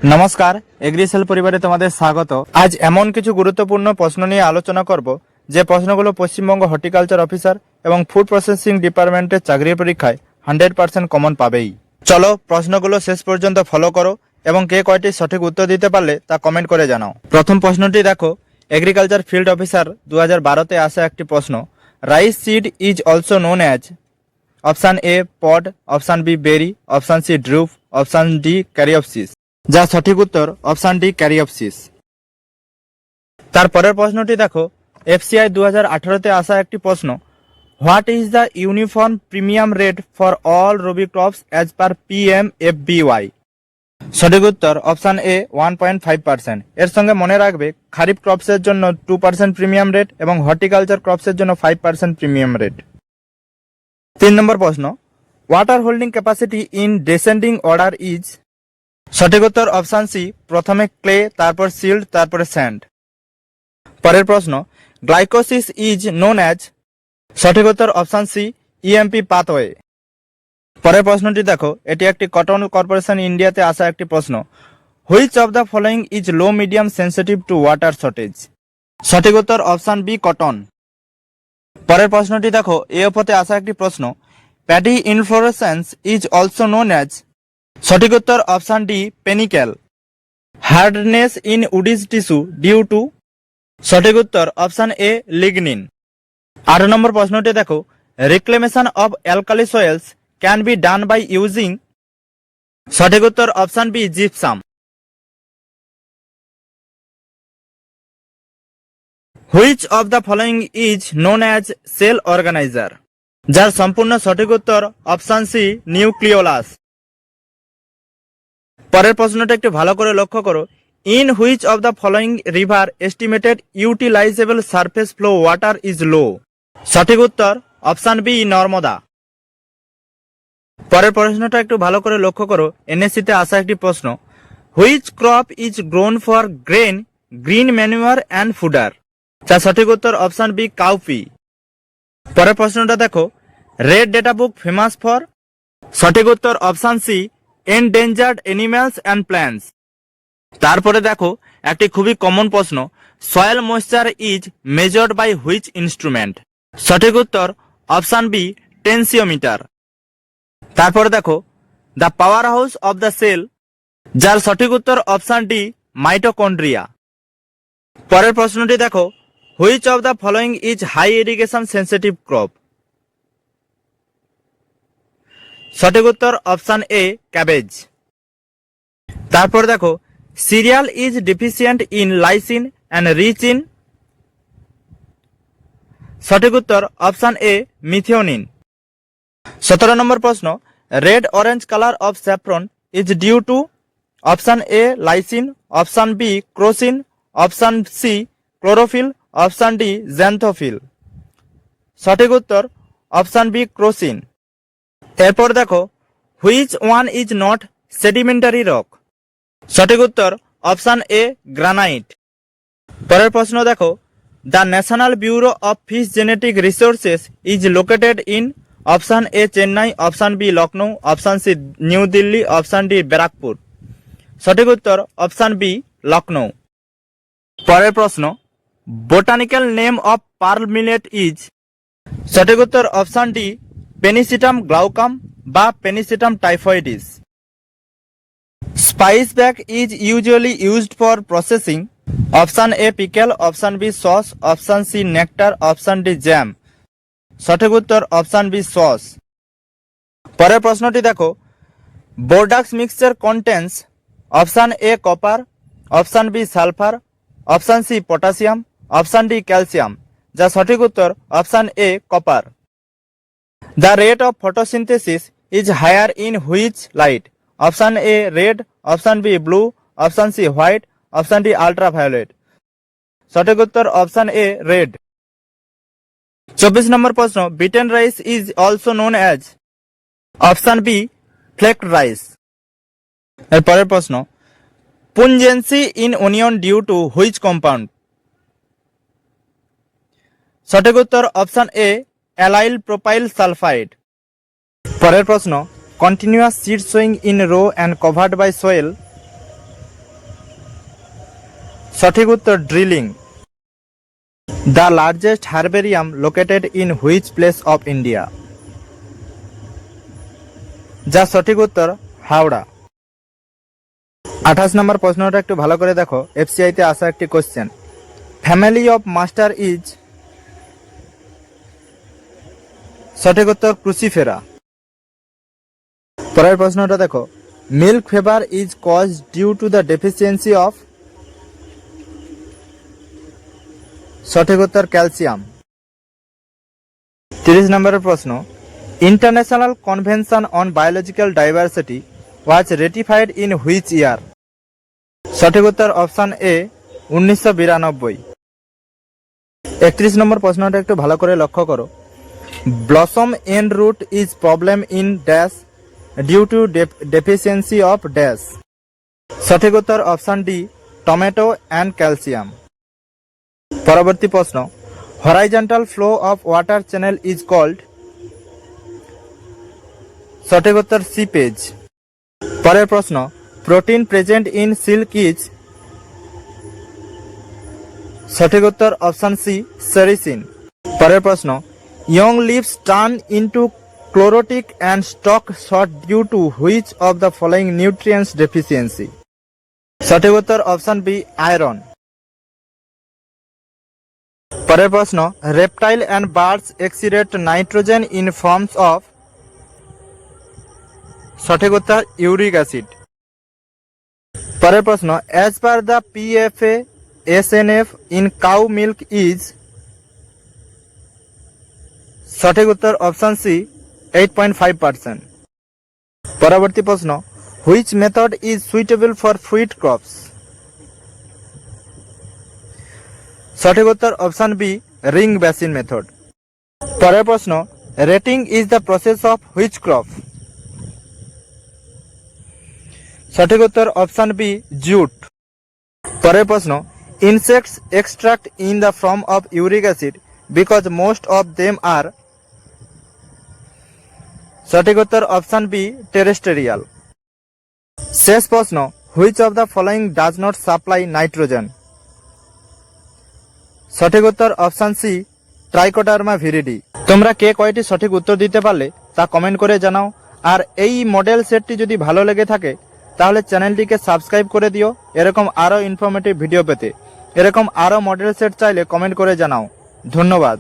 নমস্কার, এগ্রিসেল পরিবারে তোমাদের স্বাগত। আজ এমন কিছু গুরুত্বপূর্ণ প্রশ্ন নিয়ে আলোচনা করব যে প্রশ্নগুলো পশ্চিমবঙ্গ হর্টিকালচার অফিসার এবং ফুড প্রসেসিং ডিপার্টমেন্টের চাকরির পরীক্ষায় 100% কমন পাবেই। চলো প্রশ্নগুলো শেষ পর্যন্ত ফলো করো এবং কে কয়টি সঠিক উত্তর দিতে পারলে তা কমেন্ট করে জানাও। প্রথম প্রশ্নটি দেখো, এগ্রিকালচার ফিল্ড অফিসার 2012-তে আসা একটি প্রশ্ন। Rice seed is also known as option A pod, option B berry, option C drupe, option D caryopsis. যা সঠিক উত্তর অপশান ডি ক্যারিওপসিস। তারপরের প্রশ্নটি দেখো, এফসিআই 2018-তে আসা একটি প্রশ্ন। What is the uniform premium rate for all rabi crops as per PMFBY? সঠিক উত্তর অপশান এ 1.5%। এর সঙ্গে মনে রাখবে খারিফ ক্রপসের জন্য 2% প্রিমিয়াম রেট এবং হর্টিকালচার ক্রপসের জন্য 5% প্রিমিয়াম রেট। 3 নম্বর প্রশ্ন, water holding capacity in descending order is? সঠিক উত্তর অপশান সি, প্রথমে ক্লে, তারপর সিল্ড, তারপরে স্যান্ড। পরের প্রশ্ন, গ্লাইকোসিস ইজ নোন অ্যাজ? সঠিক উত্তর অপশান সি, EMP পাথওয়ে। পরের প্রশ্নটি দেখো, এটি একটি কটন কর্পোরেশন ইন্ডিয়াতে আসা একটি প্রশ্ন। Which of the following is low medium sensitive two water shortage? সঠিক উত্তর অপশান বি, কটন। পরের প্রশ্নটি দেখো, এওপোতে আসা একটি প্রশ্ন। Paddy inflorescence is also known as? সঠিক উত্তর option D, panicle. Hardness in woody tissue due to? সঠিক উত্তর অপশান এ, লিগনিন। 8 নম্বর প্রশ্নটি দেখো, reclamation of alkali soils can be done by using? সঠিক উত্তর option B, gypsum. Which of the following is known as cell organizer? যার সম্পূর্ণ সঠিক উত্তর অপশান সি, নিউক্লিওলাস। পরের প্রশ্নটা একটু ভালো করে লক্ষ্য করো। In which of the following river estimated utilizable surface flow water is low? সঠিক উত্তর অপশান বি, নর্মদা। পরের প্রশ্নটা একটু ভালো করে লক্ষ্য করো। NSC-তে আসা একটি প্রশ্ন। Which crop is grown for grain, green manure and fodder? যার সঠিক উত্তর অপশান বি, কাউপি। পরের প্রশ্নটা দেখো, red data book famous for? সঠিক উত্তর option C, endangered animals and plants. তারপরে দেখো একটি খুবই কমন প্রশ্ন। Soil moisture is measured by which instrument? সঠিক উত্তর অপশান বি, টেনসিওমিটার। তারপরে দেখো, the powerhouse of the cell? যার সঠিক উত্তর অপশান ডি, মাইটোকন্ড্রিয়া। পরের প্রশ্নটি দেখো, which of the following is high irrigation sensitive crop? সঠিক উত্তর অপশান এ, ক্যাবেজ। তারপর দেখো, cereal is deficient in lysine and rich in? সঠিক উত্তর অপশান এ, মিথিওনিন। 17 নম্বর প্রশ্ন, red orange colour of saffron is due to? Option A, lysine, option B, crocin, option C, chlorophyll, option D, xanthophyll. সঠিক উত্তর option B, crocin. এরপর দেখো, which one is not sedimentary rock? সঠিক উত্তর option এ, granite. পরের প্রশ্ন দেখো, the National Bureau of fish genetic resources is located in? Option A, Chennai, option B, Lucknow, option C, New Delhi, option D, Barrackpore. সঠিক উত্তর অপশান বি, লখনৌ। পরের প্রশ্ন, botanical name of pearl millet is? সঠিক উত্তর অপশান ডি, পেনিসিটাম গ্লাউকাম বা pennisetum typhoides. Spice bag is usually used for processing? Option A, pickle, option B, sauce, option C, nectar, option D, jam. সঠিক উত্তর option B, sauce. পরের প্রশ্নটি দেখো, Bordeaux mixture contains? Option A, copper, option B, sulphur, option C, potassium, option D, calcium. যা সঠিক উত্তর option A, copper. The rate of photosynthesis is higher in which light? Option A, red, option B, blue, option C, white, option D, ultraviolet. সঠিক উত্তর option A, red. 24 নম্বর প্রশ্ন, beaten rice is also known as? Option B, flaked rice. এর পরের প্রশ্ন, পুঞ্জেন্সি in onion due to which compound? সঠিক উত্তর option A, allyl propyl sulphide. পরের প্রশ্ন, continuous seed sowing in row and covered by soil? সঠিক উত্তর drilling. The largest herbarium located in which place of India? যা সঠিক উত্তর হাওড়া। 28 নম্বর প্রশ্নটা একটু ভালো করে দেখো, এফসিআইতে আসা একটি question. Family of mustard is? সঠিক উত্তর ক্রুসিফেরা। পরের প্রশ্নটা দেখো, milk fever is cause due to the deficiency of? সঠিক উত্তর ক্যালসিয়াম। 30 নম্বরের প্রশ্ন, international convention on biological diversity was ratified in which year? সঠিক উত্তর অপশন এ 1992। 31 নম্বর প্রশ্নটা একটু ভালো করে লক্ষ্য করো। Blossom end rot is problem in dash due to deficiency of dash? সঠিক উত্তর option D tomato and calcium. পরবর্তী প্রশ্ন, horizontal flow of water channel is called? সঠিক উত্তর সিপেজ। পরের প্রশ্ন, protein present in silk is? সঠিক উত্তর অপশন সি সেরিসিন। পরের প্রশ্ন, young leaves turn into chlorotic and stock short due to which of the following nutrients deficiency? সঠিক উত্তর অপশন বি আয়রন। পরের প্রশ্ন, reptile and birds excrete nitrogen in forms of? সঠিক উত্তর ইউরিক অ্যাসিড। পরের প্রশ্ন, as per the PFA SNF in cow milk is? সঠিক উত্তর অপশন সি 8.5%। পরবর্তী প্রশ্ন, which method is suitable for fruit crops? সঠিক উত্তর option B ring basin method. পরের প্রশ্ন, retting is the process of which crop? সঠিক উত্তর অপশন বি জুট। পরের প্রশ্ন, insects extract in the form of uric acid because most of them are? সঠিক উত্তর অপশন বি টেরেস্টেরিয়াল। শেষ প্রশ্ন, which of the following does not supply nitrogen? সঠিক উত্তর অপশন সি ট্রাইকোডার্মা ভিরিডি। তোমরা কে কয়টি সঠিক উত্তর দিতে পারলে তা কমেন্ট করে জানাও। আর এই মডেল সেটটি যদি ভালো লেগে থাকে তাহলে চ্যানেলটিকে সাবস্ক্রাইব করে দিও এরকম আরও ইনফরমেটিভ ভিডিও পেতে। এরকম আরও মডেল সেট চাইলে কমেন্ট করে জানাও। ধন্যবাদ।